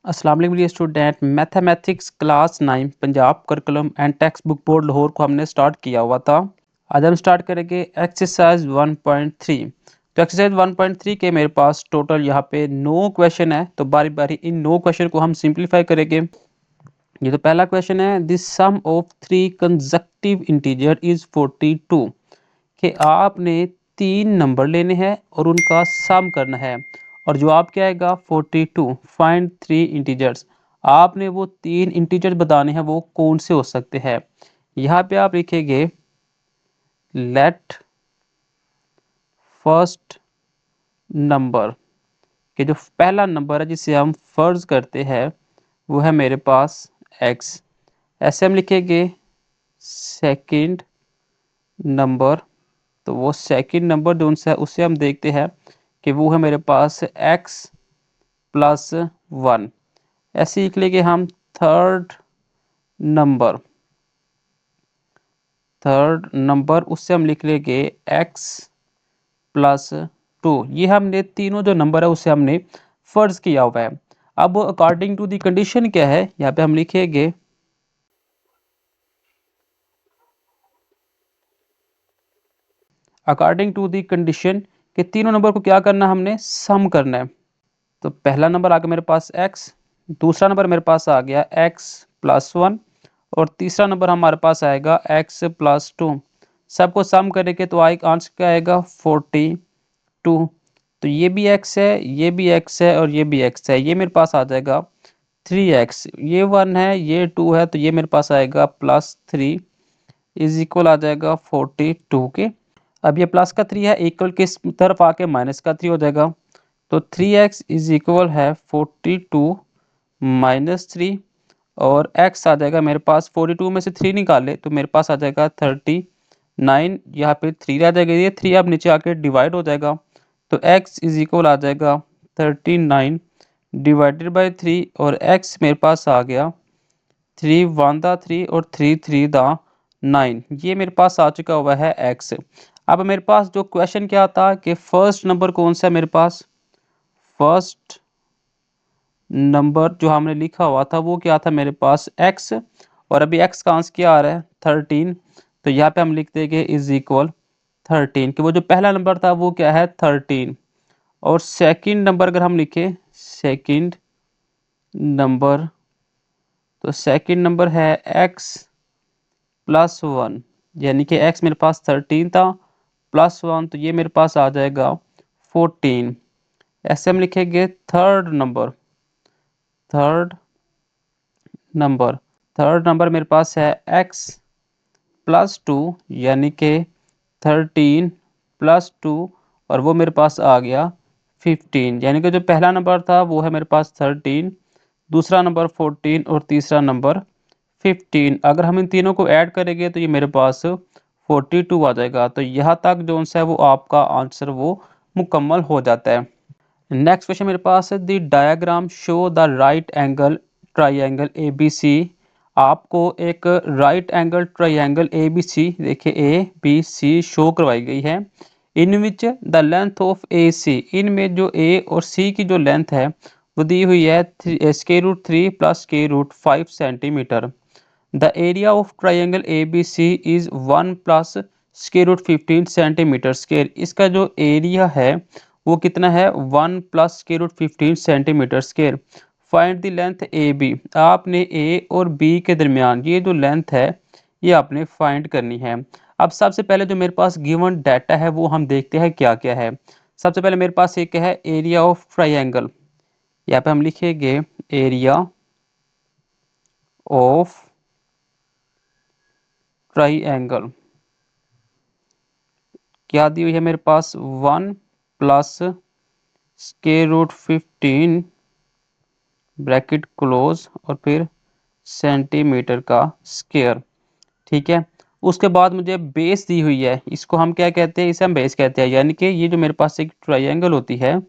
अस्सलाम वालेकुम dear student. Mathematics class 9 Punjab curriculum and text book board Lahore को हमने स्टार्ट किया हुआ था। आज हम स्टार्ट करेंगे एक्सरसाइज 1.3। तो एक्सरसाइज 1.3 के मेरे पास टोटल यहाँ पे 9 क्वेश्चन है। तो बारी बारी इन 9 क्वेश्चन को हम सिंप्लीफाई करेंगे। ये तो पहला क्वेश्चन है, this sum of 3 consecutive integer is 42, कि आपने 3 नंबर लेने हैं और उनका सम करना है और जवाब क्या आएगा 42। Find 3 integers. आपने वो 3 इंटीजर्स बताने हैं, वो कौन से हो सकते हैं। यहाँ पे आप लिखेंगे लेट फर्स्ट नंबर, कि जो पहला नंबर है जिसे हम फर्ज करते हैं वो है मेरे पास x। ऐसे हम लिखेंगे सेकंड नंबर, तो वो सेकंड नंबर जो उनसे उसे हम देखते हैं कि वो है मेरे पास x प्लस 1। ऐसे लिख लेंगे हम थर्ड नंबर। थर्ड नंबर उससे हम लिख लेंगे x प्लस 2। ये हमने तीनों जो नंबर है उसे हमने फर्ज किया हुआ है। अब अकॉर्डिंग टू द कंडीशन क्या है, यहाँ पे हम लिखेंगे अकॉर्डिंग टू द कंडीशन के तीनों नंबर को क्या करना है, हमने सम करना है। तो पहला नंबर आ गया मेरे पास x, दूसरा नंबर मेरे पास आ गया x प्लस 1 और तीसरा नंबर हमारे पास आएगा x प्लस 2। सबको सम करेंगे तो आंसर क्या आएगा 42। तो ये भी x है, ये भी x है और ये भी x है। ये मेरे पास आ जाएगा 3x। ये 1 है, ये 2 है, तो ये मेरे पास आएगा प्लस 3 इज इक्वल आ जाएगा 42 के। अब ये प्लस का 3 है, इक्वल किस तरफ आके माइनस का 3 हो जाएगा। तो 3x इज इक्वल है 42 माइनस 3 और x आ जाएगा मेरे पास 42 में से 3 निकाले तो मेरे पास आ जाएगा 39। यहाँ पे 3 आ जाएगा, ये 3 अब नीचे आके डिवाइड हो जाएगा। तो x इज इक्वल आ जाएगा 39 डिवाइडेड बाई 3 और x मेरे पास आ गया 3 1 दा 3 और 3 3 दा 9। ये मेरे पास आ चुका हुआ है x। अब मेरे पास जो क्वेश्चन क्या था कि फर्स्ट नंबर कौन सा है मेरे पास। फर्स्ट नंबर जो हमने लिखा हुआ था वो क्या था मेरे पास x, और अभी x का आंसर क्या आ रहा है 13। तो यहाँ पे हम लिख देंगे इज इक्वल 13, कि वो जो पहला नंबर था वो क्या है 13। और सेकंड नंबर अगर हम लिखें सेकंड नंबर, तो सेकंड नंबर है x प्लस 1, यानी कि x मेरे पास 13 था प्लस 1, तो ये मेरे पास आ जाएगा 14। ऐसे हम लिखेंगे third number. Third number, third number मेरे पास है x प्लस 2, यानी कि 13 प्लस 2, और वो मेरे पास आ गया 15। यानी कि जो पहला नंबर था वो है मेरे पास 13, दूसरा नंबर 14 और तीसरा नंबर 15। अगर हम इन तीनों को ऐड करेंगे तो ये मेरे पास 42 आ जाएगा। तो यहाँ तक जो है वो आपका आंसर वो मुकम्मल हो जाता है। नेक्स्ट क्वेश्चन मेरे पास है, the diagram show the right angle triangle A B C. आपको एक right angle triangle A B C, देखिए ए बी सी शो करवाई गई है। In which the length of A C, इनमें जो ए और सी की जो लेंथ है वो दी हुई है √3 plus √5 centimetre. The area of triangle A B C is 1 plus √15 centimetre square. इसका जो एरिया है वो कितना है 1 plus √15 centimetre square. Find the length A B. आपने ए और बी के दरमियान ये जो लेंथ है ये आपने फाइंड करनी है। अब सबसे पहले जो मेरे पास गिवन डाटा है वो हम देखते हैं क्या क्या है। सबसे पहले मेरे पास एक है एरिया ऑफ ट्राइंगल। यहाँ पे हम लिखेंगे एरिया ऑफ ट्राइंगल, क्या दी हुई है मेरे पास 1 प्लस √15 ब्रैकेट क्लोज और फिर सेंटीमीटर का स्क्वायर। ठीक है, उसके बाद मुझे बेस दी हुई है, इसको हम क्या कहते हैं, इसे हम बेस कहते हैं। यानी कि ये जो मेरे पास एक ट्रायंगल होती है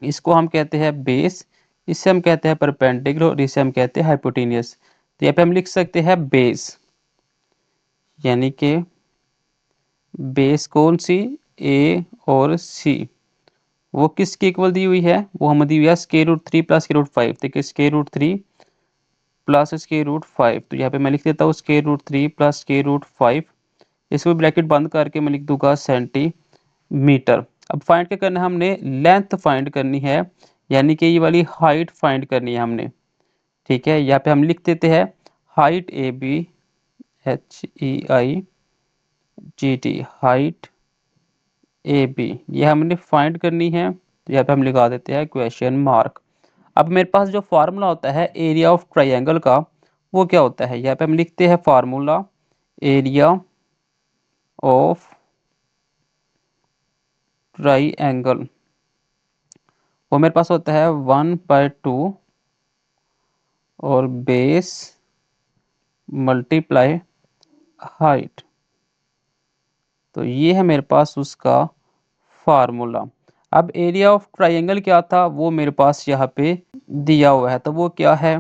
इसको हम कहते हैं बेस, इसे हम कहते हैं परपेंडिकुलर और इसे हम कहते हैं हाइपोटेनियस। तो यहाँ पे हम लिख सकते हैं बेस, यानी कि बेस कौन सी, ए और सी, वो किसकी इक्वल दी हुई है, वो हमें दी हुई है square root 3 plus square root 5। देखिए square root 3 plus square root 5, तो यहाँ पे मैं लिख देता हूँ square root 3 plus square root 5। इसको ब्रैकेट बंद करके मैं लिख दूंगा सेंटीमीटर। अब फाइंड क्या करना है हमने, लेंथ फाइंड करनी है, यानी कि ये वाली हाइट फाइंड करनी है हमने। ठीक है, यहाँ पे हम लिख देते हैं height A B, HEIGT, height A B, ये हमने फाइंड करनी है। तो यहाँ पे हम लगा देते हैं क्वेश्चन मार्क। अब मेरे पास जो फार्मूला होता है एरिया ऑफ ट्रायंगल का, वो क्या होता है, यहाँ पे हम लिखते हैं फार्मूला एरिया ऑफ ट्रायंगल, वो मेरे पास होता है 1/2 और बेस मल्टीप्लाई हाइट। तो ये है मेरे पास उसका फार्मूला। अब एरिया ऑफ ट्रायंगल क्या था, वो मेरे पास यहाँ पे दिया हुआ है, तो वो क्या है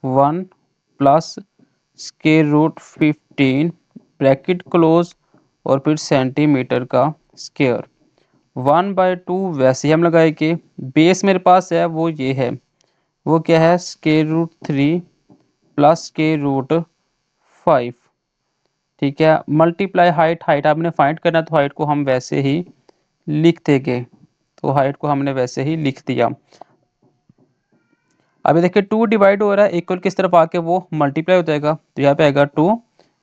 1 plus square root 15 bracket close और फिर सेंटीमीटर का स्क्वायर। 1/2 वैसे ही हम लगाएंगे, बेस मेरे पास है वो ये है, वो क्या है square root 3 plus square root 5। ठीक है, मल्टीप्लाई हाइट, हाइट आपने फाइंड करना, तो हाइट को हम वैसे ही लिख देंगे, तो हाइट को हमने वैसे ही लिख दिया। अभी देखिए 2 डिवाइड हो रहा है, इक्वल किस तरफ आके वो मल्टीप्लाई हो जाएगा, तो यहाँ पे आएगा 2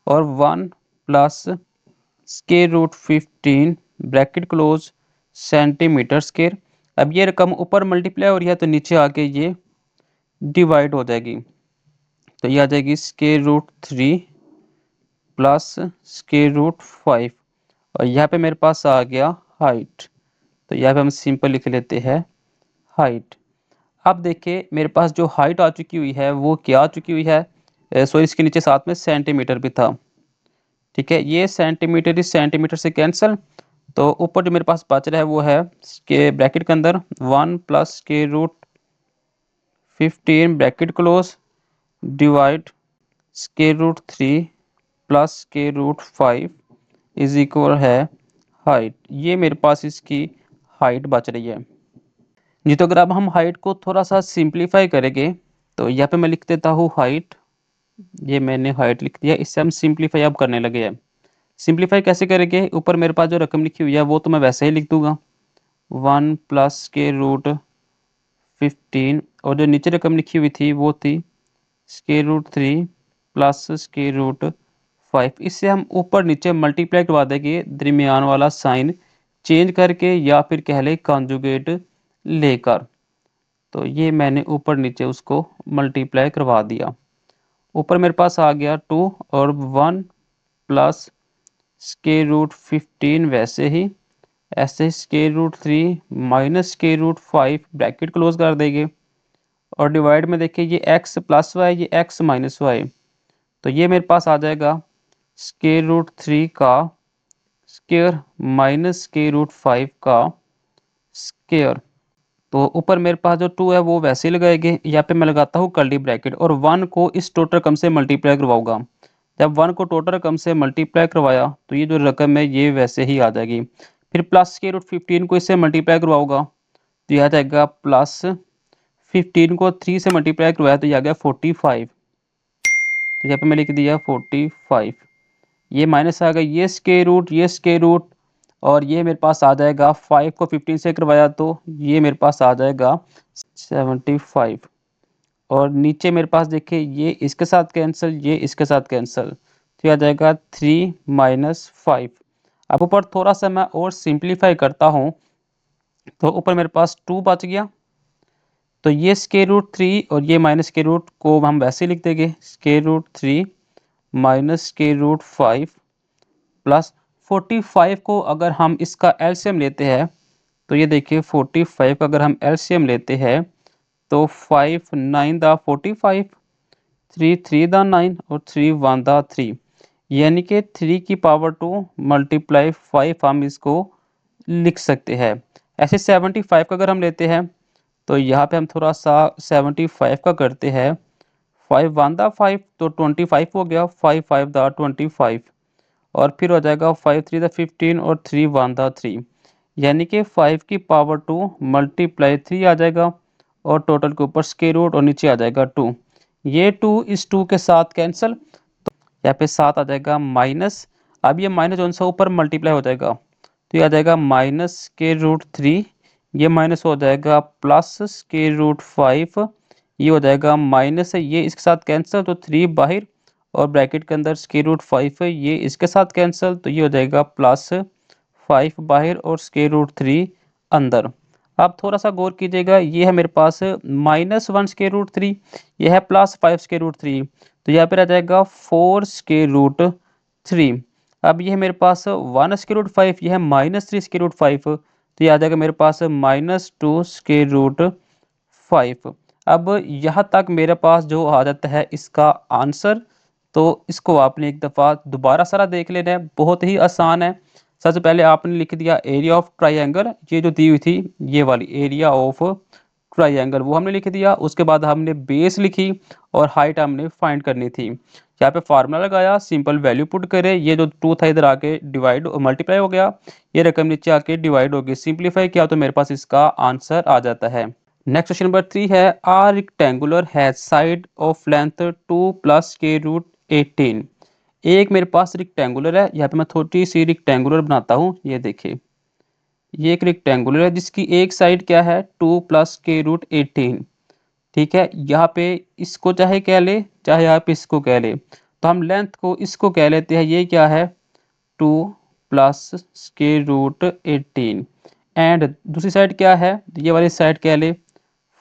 और 1 plus square root 15 bracket close centimetre square. अब ये रकम ऊपर मल्टीप्लाई हो रही है, तो नीचे आके ये डिवाइड हो जाएगी, तो ये आ जाएगी square root 3 plus square root 5, और यहाँ पे मेरे पास आ गया हाइट, तो यहाँ पे हम सिंपल लिख लेते हैं हाइट। अब देखिए मेरे पास जो हाइट आ चुकी हुई है वो क्या आ चुकी हुई है, सो इसके नीचे साथ में सेंटीमीटर भी था। ठीक है, ये सेंटीमीटर इस सेंटीमीटर से कैंसिल, तो ऊपर जो मेरे पास बच रहा है वो है के ब्रैकेट के अंदर 1 प्लस के root 15 bracket close divide square root 3 plus square root 5 is equal है हाइट। ये मेरे पास इसकी हाइट बच रही है जी। तो अगर अब हम हाइट को थोड़ा सा सिंप्लीफाई करेंगे, तो यहाँ पे मैं लिख देता हूँ हाइट, ये मैंने हाइट लिख दिया, इससे हम सिंप्लीफाई अब करने लगे हैं। सिंप्लीफाई कैसे करेंगे, ऊपर मेरे पास जो रकम लिखी हुई है वो तो मैं वैसे ही लिख दूंगा 1 प्लस के रूट 15, और जो नीचे रकम लिखी हुई थी वो थी square root 3 plus square root 5। इससे हम ऊपर नीचे मल्टीप्लाई करवा देंगे, दरमियान वाला साइन चेंज करके या फिर कह ले कॉन्जुगेट लेकर। तो ये मैंने ऊपर नीचे उसको मल्टीप्लाई करवा दिया। ऊपर मेरे पास आ गया 2 और 1 प्लस स्क्वायर रूट 15 वैसे ही, ऐसे square root 3 minus square root 5 bracket close कर देंगे, और डिवाइड में देखिए ये x प्लस वाई, ये x माइनस वाई, तो ये मेरे पास आ जाएगा स्क्वायर रूट 3 का स्क्वायर माइनस स्क्वायर रूट 5 का स्क्वायर। तो ऊपर मेरे पास जो 2 है वो वैसे ही लगाएंगे, यहाँ पे मैं लगाता हूँ कर्ली ब्रैकेट, और 1 को इस टोटल रकम से मल्टीप्लाई करवाऊंगा। जब 1 को टोटल रकम से मल्टीप्लाई करवाया, तो ये जो रकम है ये वैसे ही आ जाएगी। फिर प्लस स्क्वायर रूट 15 को इससे मल्टीप्लाई करवाऊंगा, तो यह आ जाएगा प्लस 15 को 3 से मल्टीप्लाई करवाया, तो ये आ गया 45, तो यहाँ पे मैं लिख दिया 45। ये माइनस आ गया, ये स्क्वायर रूट, ये स्क्वायर रूट, और ये मेरे पास आ जाएगा 5 को 15 से करवाया, तो ये मेरे पास आ जाएगा 75। और नीचे मेरे पास देखिए ये इसके साथ कैंसिल, ये इसके साथ कैंसिल, तो ये आ जाएगा 3 माइनस 5। अब ऊपर थोड़ा सा मैं और सिंप्लीफाई करता हूँ, तो ऊपर मेरे पास 2 बच गया, तो ये स्क्वायर रूट 3 और ये माइनस स्क्वायर रूट को हम वैसे लिख देंगे square root 3 minus square root 5 plus 45 को अगर हम इसका एलसीएम लेते हैं, तो ये देखिए 45 का अगर हम एलसीएम लेते हैं, तो 5 9 दा 45, 3 3 दा 9 और 3 1 दा 3, यानी कि 3 की पावर 2 मल्टीप्लाई 5 हम इसको लिख सकते हैं। ऐसे 75 का अगर हम लेते हैं, तो यहाँ पे हम थोड़ा सा 75 का करते हैं, 5 1 दा 5 तो 25 हो गया, 5 5 दा 25, और फिर हो जाएगा 5 3 दा 15 और 3 1 दा 3, यानी कि 5 की पावर 2 मल्टीप्लाई 3 आ जाएगा और टोटल के ऊपर स्क्वायर रूट और नीचे आ जाएगा 2। ये 2 इस 2 के साथ कैंसिल, यहाँ पे 7 आ जाएगा माइनस। अब ये माइनस जो सा ऊपर मल्टीप्लाई हो जाएगा तो ये आ जाएगा माइनस स्क्वायर रूट 3, ये माइनस हो जाएगा प्लस स्क्वायर रूट 5, ये हो जाएगा माइनस है, ये इसके साथ कैंसिल तो 3 बाहर और ब्रैकेट के अंदर स्क्वायर रूट 5 है, ये इसके साथ कैंसिल तो ये हो जाएगा प्लस 5 बाहर और स्क्वायर रूट 3 अंदर। अब थोड़ा सा गौर कीजिएगा, ये है मेरे पास -1 स्क्वायर रूट 3, ये है +5 स्क्वायर रूट 3, तो यहाँ पे आ जाएगा 4 स्क्वायर रूट 3। अब ये है मेरे पास 1 स्क्वायर रूट 5, ये है -3 स्क्वायर रूट 5, तो ये आ जाएगा मेरे पास -2 स्क्वायर रूट 5। अब यहाँ तक मेरे पास जो आ जाता है इसका आंसर, तो इसको आपने एक दफ़ा दोबारा सारा देख लेना है, बहुत ही आसान है। सबसे पहले आपने लिख दिया एरिया ऑफ ट्राइंगल, ये जो दी हुई थी ये वाली एरिया ऑफ ट्राइंगल वो हमने लिख दिया। उसके बाद हमने बेस लिखी और हाइट हमने फाइंड करनी थी। यहाँ पे फार्मूला लगाया, सिंपल वैल्यू पुट करे, ये जो 2 था इधर आके डिवाइड मल्टीप्लाई हो गया, ये रकम नीचे आके डिवाइड हो गई, सिंप्लीफाई किया तो मेरे पास इसका आंसर आ जाता है। नेक्स्ट क्वेश्चन नंबर 3 है, a rectangular has side of length 2 plus square root 18। एक मेरे पास रेक्टेंगुलर है, यहाँ पे मैं छोटी सी रेक्टेंगुलर बनाता हूँ, ये देखिए ये एक रेक्टेंगुलर है जिसकी एक साइड क्या है 2 प्लस के रूट 18। ठीक है, यहाँ पे इसको चाहे कह ले चाहे आप इसको कह ले, तो हम लेंथ को इसको कह लेते हैं, ये क्या है 2 प्लस स्क्वायर रूट 18। एंड दूसरी साइड क्या है, ये वाली साइड कह ले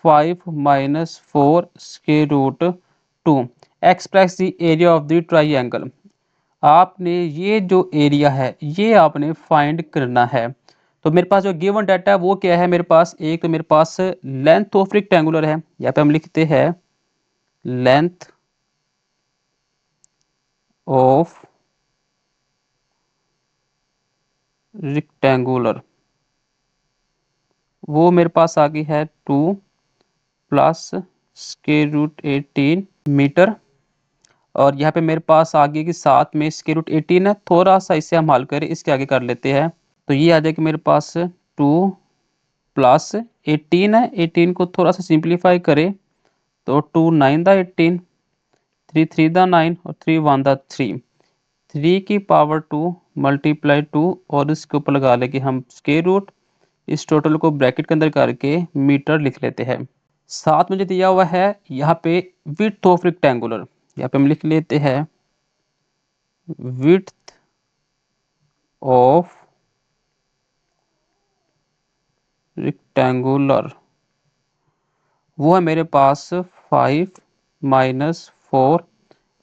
5 minus 4 square root 2। Express the area of the triangle. आपने ये जो एरिया है ये आपने फाइंड करना है। तो मेरे पास जो गिवन डाटा है वो क्या है, मेरे पास एक तो मेरे पास लेंथ ऑफ रेक्टेंगुलर है, यहाँ पे हम लिखते हैं लेंथ ऑफ रेक्टेंगुलर, वो मेरे पास आ गई है 2 प्लस स्क्वायर रूट 18 मीटर। और यहाँ पे मेरे पास आगे की साथ में स्क्वायर रूट 18 है, थोड़ा सा इसे हम हल करें, इसके आगे कर लेते हैं तो ये आ जाएगा मेरे पास 2 प्लस 18 है, 18 को थोड़ा सा सिंप्लीफाई करें तो 2 9 दा 18, 3 3 दा 9 और 3 1 दा 3, 3 की पावर 2 मल्टीप्लाई 2 और इसके ऊपर लगा लेंगे हम स्क्वायर रूट, इस टोटल को ब्रैकेट के अंदर करके मीटर लिख लेते हैं। साथ में जो दिया हुआ है यहाँ पे विड्थ ऑफ रेक्टेंगुलर, यहाँ पे हम लिख लेते हैं विड्थ ऑफ रेक्टेंगुलर, वो है मेरे पास 5 minus 4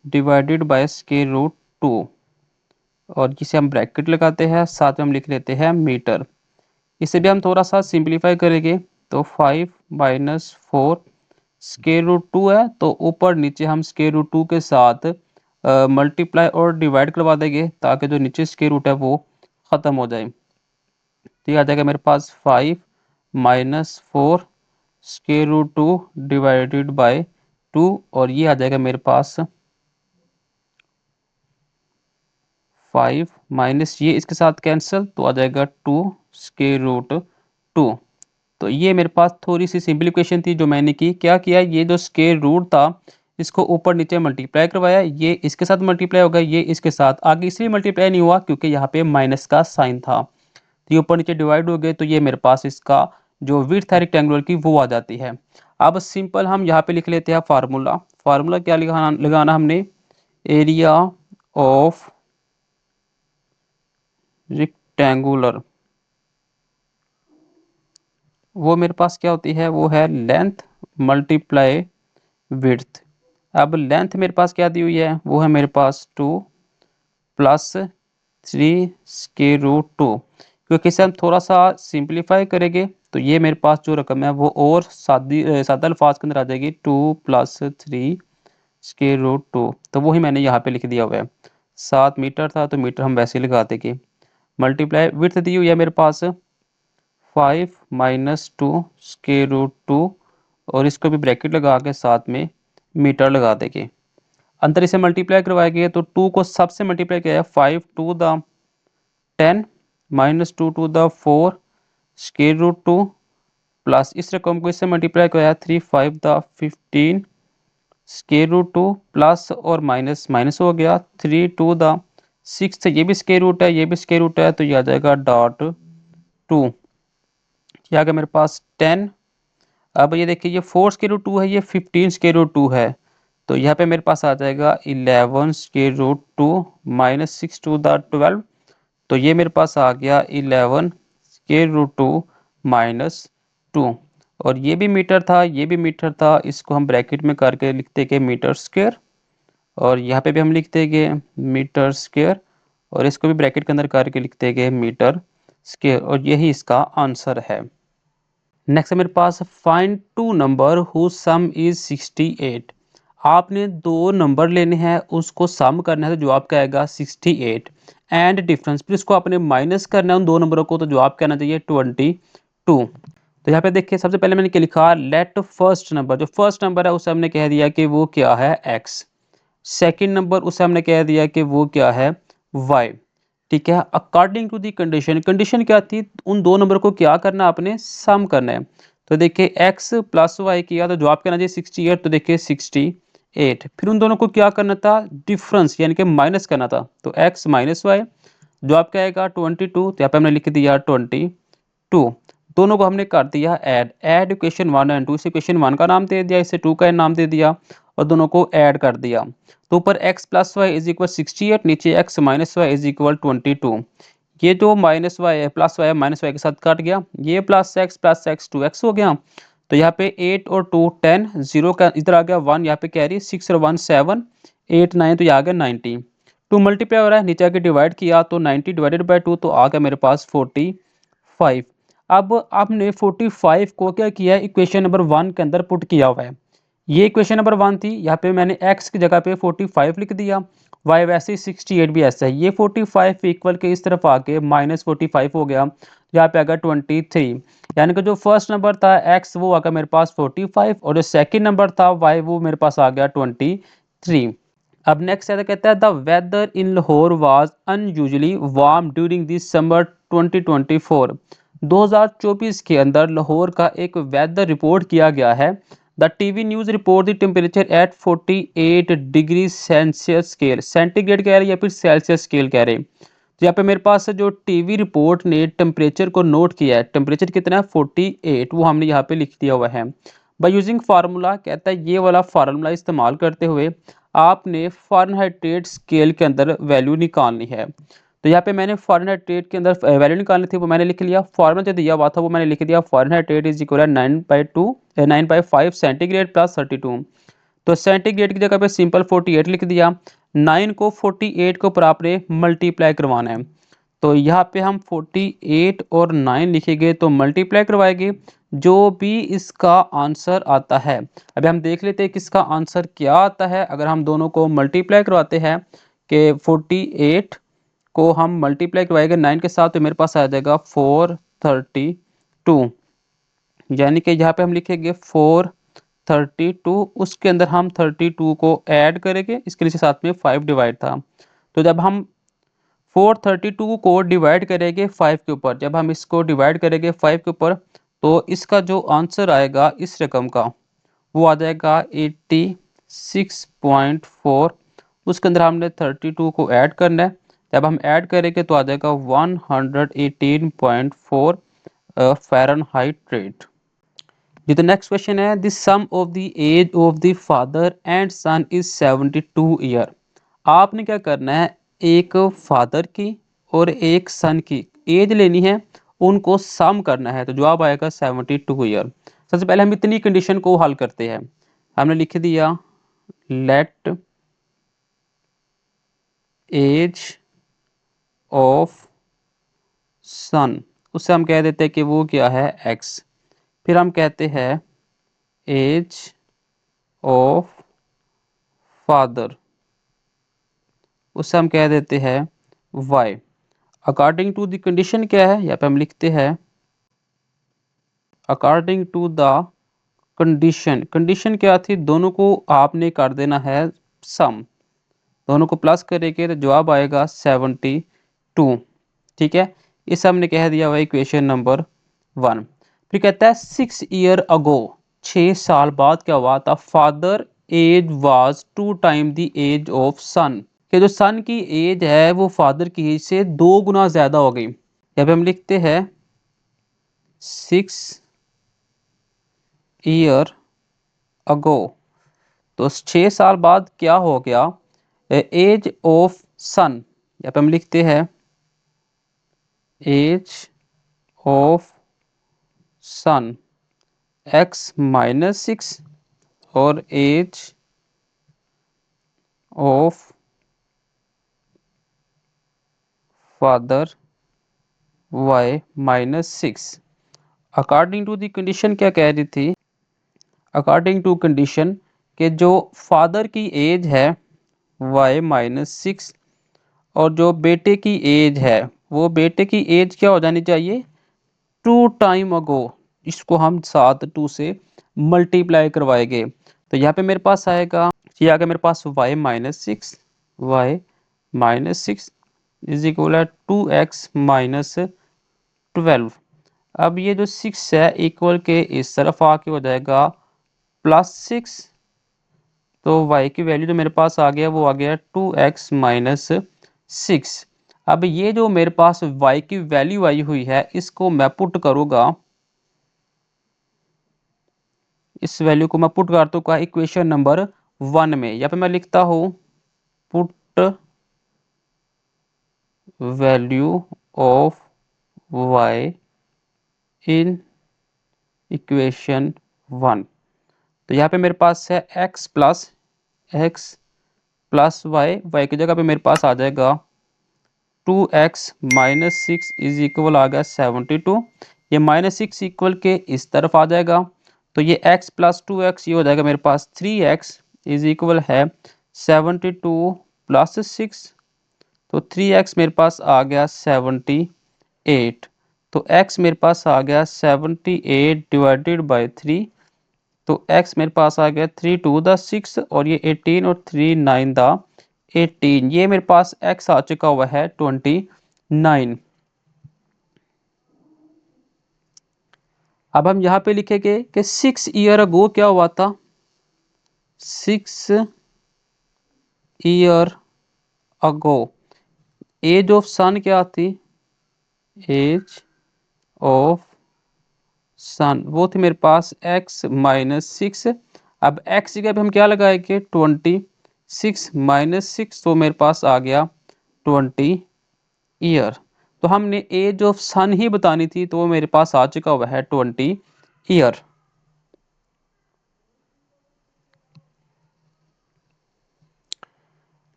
divided by square root 2 और जिसे हम ब्रैकेट लगाते हैं, साथ में हम लिख लेते हैं मीटर। इसे भी हम थोड़ा सा सिंप्लीफाई करेंगे तो 5 माइनस 4 स्क्वायर रूट 2 है, तो ऊपर नीचे हम स्क्वायर रूट 2 के साथ मल्टीप्लाई और डिवाइड करवा देंगे ताकि जो नीचे स्क्वायर रूट है वो ख़त्म हो जाए। तो ये आ जाएगा मेरे पास 5 minus 4 square root 2 divided by 2 और ये आ जाएगा मेरे पास 5 माइनस ये इसके साथ कैंसिल तो आ जाएगा 2 स्क्वायर रूट 2। तो ये मेरे पास थोड़ी सी सिंप्लीफिकेशन थी जो मैंने की, क्या किया ये जो स्क्वायर रूट था इसको ऊपर नीचे मल्टीप्लाई करवाया, ये इसके साथ मल्टीप्लाई होगा, ये इसके साथ, आगे इसलिए मल्टीप्लाई नहीं हुआ क्योंकि यहाँ पे माइनस का साइन था, तो ये ऊपर नीचे डिवाइड हो गए, तो ये मेरे पास इसका जो विड्थ है रेक्टेंगुलर की वो आ जाती है। अब सिंपल हम यहाँ पे लिख लेते हैं फार्मूला। फार्मूला क्या लगाना हमने, एरिया ऑफ रेक्टेंगुलर, वो मेरे पास क्या होती है, वो है लेंथ मल्टीप्लाई विड्थ। अब लेंथ मेरे पास क्या दी हुई है, वो है मेरे पास 2 प्लस 3 स्क्वायर रूट 2, क्योंकि इसे हम थोड़ा सा सिंप्लीफाई करेंगे तो ये मेरे पास जो रकम है वो और सादा अल्फाज के अंदर आ जाएगी 2 प्लस 3 स्क्वायर रूट 2, तो वही मैंने यहाँ पे लिख दिया हुआ है। 7 मीटर था तो मीटर हम वैसे ही लगा देंगे, मल्टीप्लाई विड्थ दी हुई है मेरे पास 5 माइनस 2 स्क्वायर रूट 2 और इसको भी ब्रैकेट लगा के साथ में मीटर लगा देंगे। अंदर इसे मल्टीप्लाई करवाएंगे तो 2 को सबसे मल्टीप्लाई किया है 5 to the 10 minus 2 to the 4 square root 2 plus इस रकम को इससे मल्टीप्लाई किया 3 5 द 15 स्क्वायर रूट 2 प्लस और माइनस माइनस हो गया 3 2 द 6, ये भी स्क्वायर रूट है, ये भी स्क्वायर रूट है, तो ये आ जाएगा डॉट 2। ये आ गया मेरे पास 10। अब ये देखिए ये 4 स्क्वायर रूट 2 है, ये 15 स्क्वायर रूट 2 है, तो यहाँ पे मेरे पास आ जाएगा 11 square root 2 minus 6 to the 12, तो ये मेरे पास आ गया 11 स्क्वायर रूट 2 माइनस 2। और ये भी मीटर था, ये भी मीटर था, इसको हम ब्रैकेट में करके लिखते गए मीटर स्क्वायर, और यहाँ पे भी हम लिखते गए मीटर स्क्वायर, और इसको भी ब्रैकेट के अंदर करके लिखते गए मीटर स्क्वायर, और यही इसका आंसर है। नेक्स्ट है मेरे पास find two number who sum is 68। आपने दो नंबर लेने हैं, उसको सम करना है, तो जवाब क्या आएगा 68, एंड डिफरेंस, फिर इसको आपने माइनस करना है उन दो नंबरों को, तो जवाब क्या आना चाहिए 22। तो यहाँ पे देखिए सबसे पहले मैंने क्या लिखा, लेट फर्स्ट नंबर, जो फर्स्ट नंबर है उसे हमने कह दिया कि वो क्या है x, सेकंड नंबर उसे हमने कह दिया कि वो क्या है y। ठीक है, according to the condition, condition क्या थी, उन दो नंबर को क्या करना आपने सम करना है, तो देखिए x प्लस वाई किया तो जवाब क्या आना चाहिए 68, तो देखिए 68, फिर उन दोनों को क्या करना था, डिफरेंस यानी कि माइनस करना था, तो x माइनस वाई, जवाब क्या आएगा 22, तो यहाँ पे हमने लिख दिया 22। दोनों को हमने कर दिया ऐड, ऐड इक्वेशन 1 एंड 2, इसे इक्वेशन 1 का नाम दे दिया, इसे 2 का नाम दे दिया, और दोनों को ऐड कर दिया, तो ऊपर x plus y is equal 68, नीचे x minus y is equal 22। ये जो माइनस वाई है प्लस वाई माइनस वाई के साथ कट गया, ये प्लस एक्स 2x हो गया, तो यहाँ पे 8 और 2 10, 0 का इधर आ गया 1, यहाँ पे कैरी 6 और 1 7 8 9, तो ये आ गया 90। 2 मल्टीप्लाई हो रहा है, नीचे आके डिवाइड किया तो 90 डिवाइडेड बाई 2, तो आ गया मेरे पास 45। अब आपने 45 को क्या किया है, इक्वेशन नंबर 1 के अंदर पुट किया हुआ है। ये इक्वेशन नंबर 1 थी, यहाँ पे मैंने x की जगह पे 45 लिख दिया, y वैसे ही 68 भी ऐसा है, ये 45 इक्वल के इस तरफ आके माइनस 45 हो गया, यहाँ पे आ गया 23, यानी कि जो फर्स्ट नंबर था x वो आ गया मेरे पास 45, और जो सेकंड नंबर था y वो मेरे पास आ गया 23। अब नेक्स्ट है, कहता है the weather in Lahore was unusually warm during this summer 2024। 2024 के अंदर लाहौर का एक वेदर रिपोर्ट किया गया है। The TV news report the temperature at 48 degree Celsius scale, centigrade कह रहे हैं या फिर सेल्सियस स्केल कह रहे हैं, तो यहाँ पे मेरे पास जो टीवी रिपोर्ट ने टेम्परेचर को नोट किया है, टेम्परेचर कितना है 48, वो हमने यहाँ पे लिख दिया हुआ है। बाय यूजिंग फार्मूला, कहता है ये वाला फार्मूला इस्तेमाल करते हुए आपने फ़ारेनहाइट स्केल के अंदर वैल्यू निकालनी है। तो यहाँ पे मैंने फ़ारेनहाइट के अंदर वैल्यू निकालनी थी, वो मैंने लिख लिया, फार्मूला जो दिया हुआ था वो मैंने लिख दिया, Fahrenheit is equal 9/5 centigrade plus 32। तो सेंटीग्रेड की जगह पे सिंपल 48 लिख दिया, 9 को 48 के ऊपर आपने मल्टीप्लाई करवाना है, तो यहाँ पे हम 48 और 9 लिखेंगे तो मल्टीप्लाई करवाएंगे, जो भी इसका आंसर आता है, अभी हम देख लेते हैं कि इसका आंसर क्या आता है। अगर हम दोनों को मल्टीप्लाई करवाते हैं कि 48 को हम मल्टीप्लाई करवाएंगे 9 के साथ, तो मेरे पास आ जाएगा 432, यानी कि यहाँ पे हम लिखेंगे 432, उसके अंदर हम 32 को ऐड करेंगे, इसके नीचे साथ में 5 डिवाइड था, तो जब हम 432 को डिवाइड करेंगे 5 के ऊपर, जब हम इसको डिवाइड करेंगे 5 के ऊपर, तो इसका जो आंसर आएगा इस रकम का वो आ जाएगा 86.4, उसके अंदर हमने 32 को ऐड करना है, जब हम ऐड करेंगे तो आ जाएगा 118.4 फ़ारेनहाइट रेट। जी, तो नेक्स्ट क्वेश्चन है, the sum of the age of the father and son is 72 year. आपने क्या करना है, एक फादर की और एक सन की एज लेनी है, उनको सम करना है, तो जवाब आएगा 72 ईयर। सबसे पहले हम इतनी कंडीशन को हल करते हैं, हमने लिख दिया लेट एज ऑफ सन, उससे हम कह देते हैं कि वो क्या है एक्स, फिर हम कहते हैं एज ऑफ फादर, उससे हम कह देते हैं y। According to the condition क्या है, यहाँ पे हम लिखते हैं according to the condition, condition क्या थी, दोनों को आपने कर देना है सम, दोनों को प्लस करेंगे तो जवाब आएगा 72। ठीक है, इस हमने कह दिया हुआ इक्वेशन नंबर 1। फिर कहता है 6 ईयर अगो, 6 साल बाद क्या हुआ था, father age was 2 time the age of son, कि जो सन की एज है वो फादर की एज से 2 गुना ज्यादा हो गई। यहाँ पे हम लिखते हैं 6 ईयर अगो, तो 6 साल बाद क्या हो गया, एज ऑफ सन, यहाँ पे हम लिखते हैं एज ऑफ सन x-6 और age of father y-6। According to the condition क्या कह रही थी, अकॉर्डिंग टू कंडीशन के जो फादर की एज है y-6 और जो बेटे की एज है वो बेटे की एज क्या हो जानी चाहिए, 2 टाइम अगो। इसको हम साथ 2 से मल्टीप्लाई करवाएंगे, तो यहाँ पे मेरे पास आएगा, ये आ गया मेरे पास y-6 इज इक्वल है 2x-12। अब ये जो 6 है इक्वल के इस तरफ आके हो जाएगा +6, तो y की वैल्यू जो मेरे पास आ गया वो आ गया 2x-6। अब ये जो मेरे पास y की वैल्यू आई हुई है इसको मैं पुट करूँगा, इस वैल्यू को मैं पुट कर दूंगा इक्वेशन नंबर 1 में। यहाँ पे मैं लिखता हूँ put value of y in equation 1। तो यहाँ पे मेरे पास है x प्लस वाई की जगह पे मेरे पास आ जाएगा 2x-6 इज इक्वल आ गया 72। ये -6 इक्वल के इस तरफ आ जाएगा, तो ये x प्लस 2x ये हो जाएगा मेरे पास 3x इज इक्वल है 72 प्लस 6, तो 3x मेरे पास आ गया 78। तो x मेरे पास आ गया 78 डिवाइडेड बाई 3, तो x मेरे पास आ गया 3 टू द 6 और ये 18 और 3 9 द 18, ये मेरे पास x आ चुका हुआ है 29। अब हम यहाँ पे लिखेंगे कि 6 ईयर अगो क्या हुआ था, 6 ईयर अगो एज ऑफ सन क्या थी, एज ऑफ सन वो थी मेरे पास x-6। अब x की जगह पे हम क्या लगाएंगे 26-6 तो मेरे पास आ गया 20 ईयर। तो हमने एज ऑफ सन ही बतानी थी, तो वो मेरे पास आ चुका हुआ है 20 ईयर।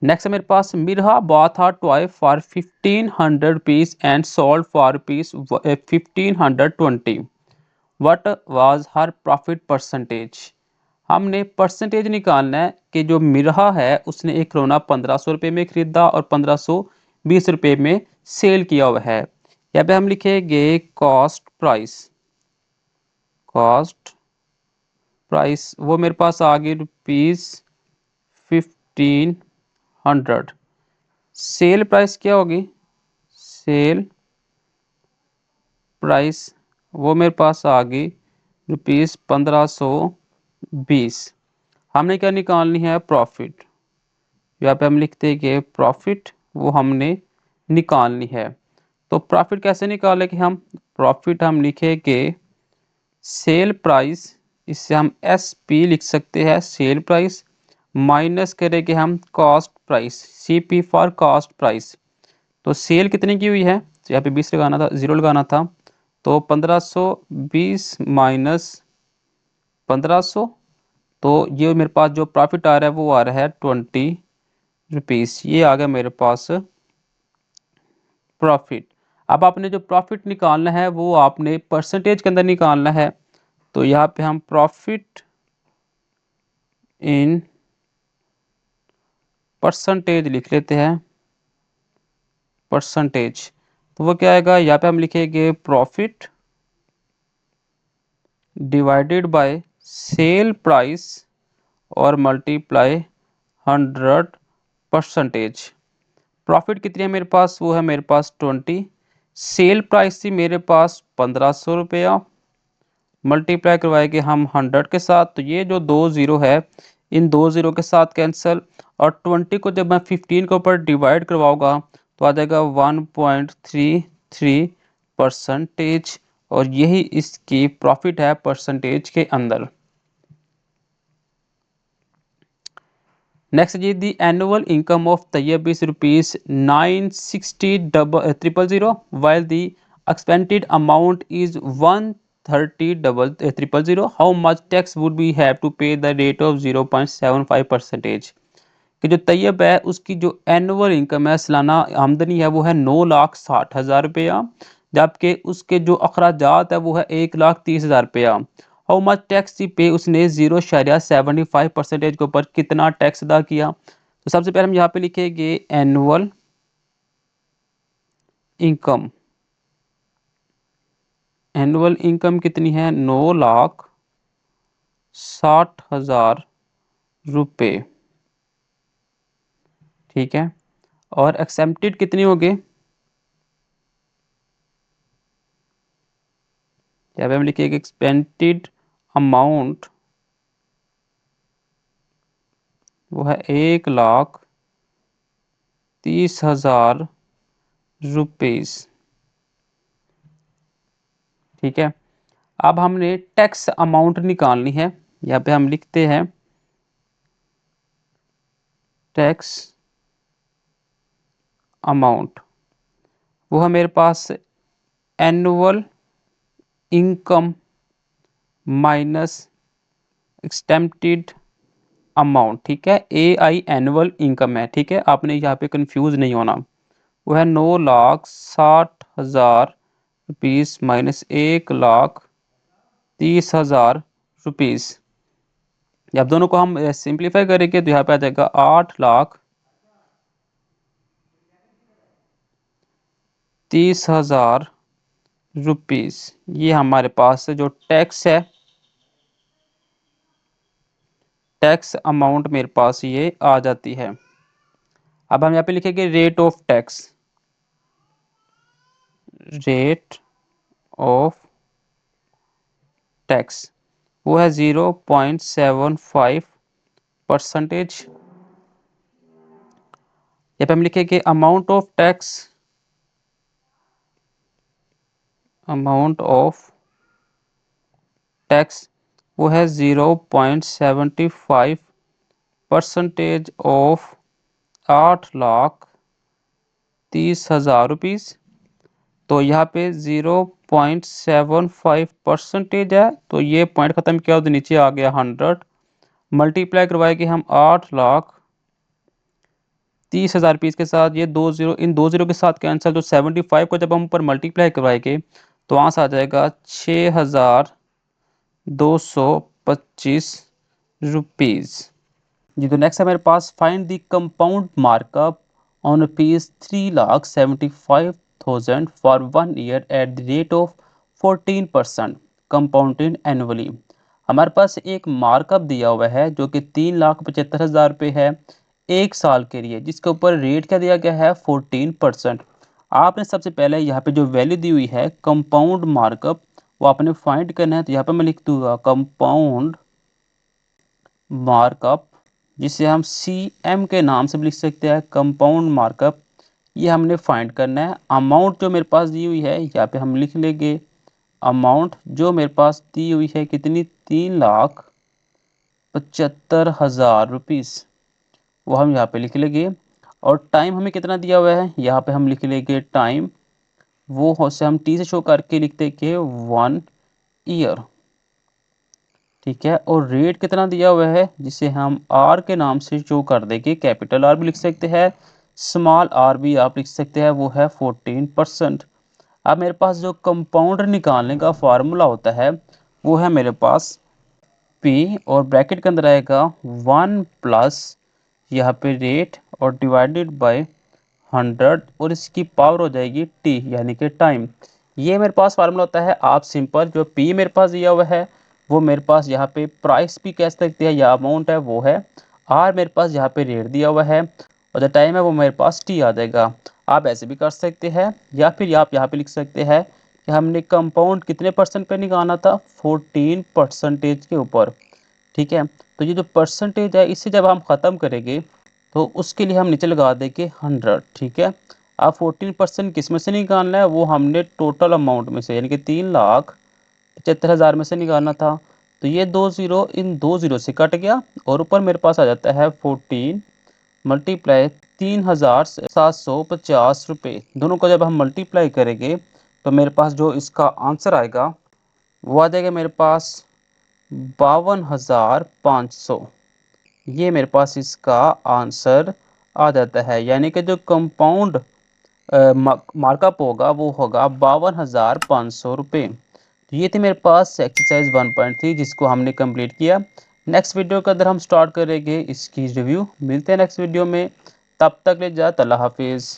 नेक्स्ट मेरे पास Mirha bought a toy for 1500 rupees and sold for rupees 1520। What was her profit percentage. हमने परसेंटेज निकालना है कि जो मिरहा है उसने एक खिलौना 1500 रुपये में खरीदा और 1520 रुपये में सेल किया हुआ है। यहाँ पे हम लिखेंगे कॉस्ट प्राइस, कॉस्ट प्राइस वो मेरे पास आ गई ₹1500। सेल प्राइस क्या होगी, सेल प्राइस वो मेरे पास आ गई ₹1520। हमने क्या निकालनी है, प्रॉफिट। यहाँ पे हम लिखते हैं कि प्रॉफिट वो हमने निकालनी है। तो प्रॉफिट कैसे निकालेंगे हम, प्रॉफिट हम लिखेंगे सेल प्राइस, इससे हम एस पी लिख सकते हैं सेल प्राइस, माइनस करेंगे हम cost price, C P for cost price. तो सेल कितने की हुई है, तो यहाँ पे 20 लगाना था, 0 लगाना था, तो 1520 माइनस 1500, तो ये मेरे पास जो प्रॉफिट आ रहा है वो आ रहा है 20 रुपीज़। ये आ गया मेरे पास प्रॉफिट। अब आपने जो प्रॉफिट निकालना है वो आपने परसेंटेज के अंदर निकालना है, तो यहाँ पे हम प्रॉफिट इन परसेंटेज लिख लेते हैं, परसेंटेज। तो वो क्या आएगा, यहाँ पे हम लिखेंगे profit divided by sale price और मल्टीप्लाई 100 परसेंटेज। प्रॉफिट कितनी है मेरे पास, वो है मेरे पास 20। सेल प्राइस थी मेरे पास 1500 रुपया, मल्टीप्लाई करवाएंगे हम 100 के साथ, तो ये जो 2 ज़ीरो है इन 2 ज़ीरो के साथ कैंसिल, और 20 को जब मैं 15 के ऊपर डिवाइड करवाऊंगा तो आ जाएगा 1.33%, और यही इसकी प्रॉफिट है परसेंटेज के अंदर। Next G, the annual income of Tayyab is ₹960,000 while the expended amount is 130,000. How much tax would we have to pay? The rate of 0.75%. कि जो तैयब है उसकी जो एनुअल इनकम है, सालाना आमदनी है, वो है 9,60,000 रुपया, जबकि उसके जो अखराजात है वो है 1,30,000 रुपया। हाउ मच टैक्स ही पे, उसने 0.75% के ऊपर कितना टैक्स अदा किया? तो सबसे पहले हम यहाँ पे लिखेंगे एनुअल इनकम। एनुअल इनकम कितनी है? 9,60,000 रुपये। ठीक है, और एक्सेप्टेड कितनी होगी? यहाँ पे हम लिखेंगे एक्सपेंटेड अमाउंट, वो है 1,30,000 रुपीज। ठीक है, अब हमने टैक्स अमाउंट निकालनी है। यहाँ पे हम लिखते हैं टैक्स अमाउंट, वो है मेरे पास एनुअल इनकम माइनस एक्सटेम्प्टेड अमाउंट। ठीक है, AI एनुअल इनकम है। ठीक है, आपने यहाँ पे कंफ्यूज नहीं होना। वो है 9,60,000 रुपीज माइनस 1,30,000 रुपीज। जब दोनों को हम सिंप्लीफाई करेंगे तो यहाँ पे आ जाएगा 8,30,000 रुपीज। ये हमारे पास जो टैक्स है, टैक्स अमाउंट मेरे पास ये आ जाती है। अब हम यहाँ पे लिखेंगे rate of tax. Rate of tax वो है 0.75%। यहाँ पे हम लिखेंगे amount of tax, amount of tax वो है 0.75% ऑफ 8,30,000 रुपीज़। तो यहाँ पे 0.75% है, तो ये पॉइंट खत्म किया तो नीचे आ गया 100, मल्टीप्लाई करवाएंगे हम 8,30,000 रुपीज़ के साथ। ये 2 ज़ीरो इन 2 ज़ीरो के साथ कैंसिल, तो 75 को जब हम ऊपर मल्टीप्लाई करवाएंगे तो वहाँ से आ जाएगा 6,225 रुपीज़। जी, तो नेक्स्ट है मेरे पास find the compound markup on rupees 3,75,000 for 1 year at the rate of 14% compounded annually. हमारे पास एक मार्कअप दिया हुआ है जो कि 3,75,000 रुपये है 1 साल के लिए, जिसके ऊपर रेट क्या दिया गया है? 14%। आपने सबसे पहले यहाँ पे जो वैल्यू दी हुई है कंपाउंड मार्कअप, वो आपने फाइंड करना है। तो यहाँ पे मैं लिख दूंगा कंपाउंड मार्कअप, जिसे हम CM के नाम से भी लिख सकते हैं, कंपाउंड मार्कअप। ये हमने फाइंड करना है। अमाउंट जो मेरे पास दी हुई है यहाँ पे हम लिख लेंगे अमाउंट जो मेरे पास दी हुई है कितनी? 3,75,000 रुपीज़, वो हम यहाँ पे लिख लेंगे। और टाइम हमें कितना दिया हुआ है यहाँ पे हम लिख लेंगे टाइम, वो से हम T से शो करके लिखते कि 1 ईयर। ठीक है, और रेट कितना दिया हुआ है जिसे हम R के नाम से शो कर देंगे, कैपिटल R भी लिख सकते हैं, स्मॉल r भी आप लिख सकते हैं, वो है 14%। अब मेरे पास जो कंपाउंड निकालने का फार्मूला होता है वो है मेरे पास P, और ब्रैकेट के अंदर आएगा 1 प्लस यहाँ पे रेट और डिवाइडेड बाय 100, और इसकी पावर हो जाएगी T यानी कि टाइम। ये मेरे पास फार्मूला होता है। आप सिंपल जो P मेरे पास दिया हुआ है वो मेरे पास यहाँ पे प्राइस भी कह सकते हैं या अमाउंट है वो है, R मेरे पास यहाँ पे रेट दिया हुआ है, और जो टाइम है वो मेरे पास T आ जाएगा। आप ऐसे भी कर सकते हैं, या फिर आप यहाँ पे लिख सकते हैं कि हमने कंपाउंड कितने परसेंट पे निकालना था, 14% के ऊपर। ठीक है, तो ये जो परसेंटेज है इसे जब हम ख़त्म करेंगे तो उसके लिए हम नीचे लगा देंगे 100। ठीक है, अब 14% किस में से निकालना है, वो हमने टोटल अमाउंट में से यानी कि 3,75,000 में से निकालना था। तो ये 2 ज़ीरो इन 2 ज़ीरो से कट गया और ऊपर मेरे पास आ जाता है 14 मल्टीप्लाई 3,750 रुपये। दोनों को जब हम मल्टीप्लाई करेंगे तो मेरे पास जो इसका आंसर आएगा वो आ जाएगा मेरे पास 52,500। ये मेरे पास इसका आंसर आ जाता है, यानी कि जो कंपाउंड मार्कअप होगा वो होगा 52,500 रुपये। तो ये थी मेरे पास एक्सरसाइज 1.3 जिसको हमने कंप्लीट किया। नेक्स्ट वीडियो के अंदर हम स्टार्ट करेंगे इसकी रिव्यू। मिलते हैं नेक्स्ट वीडियो में, तब तक ले जाए अल्लाह हाफिज़।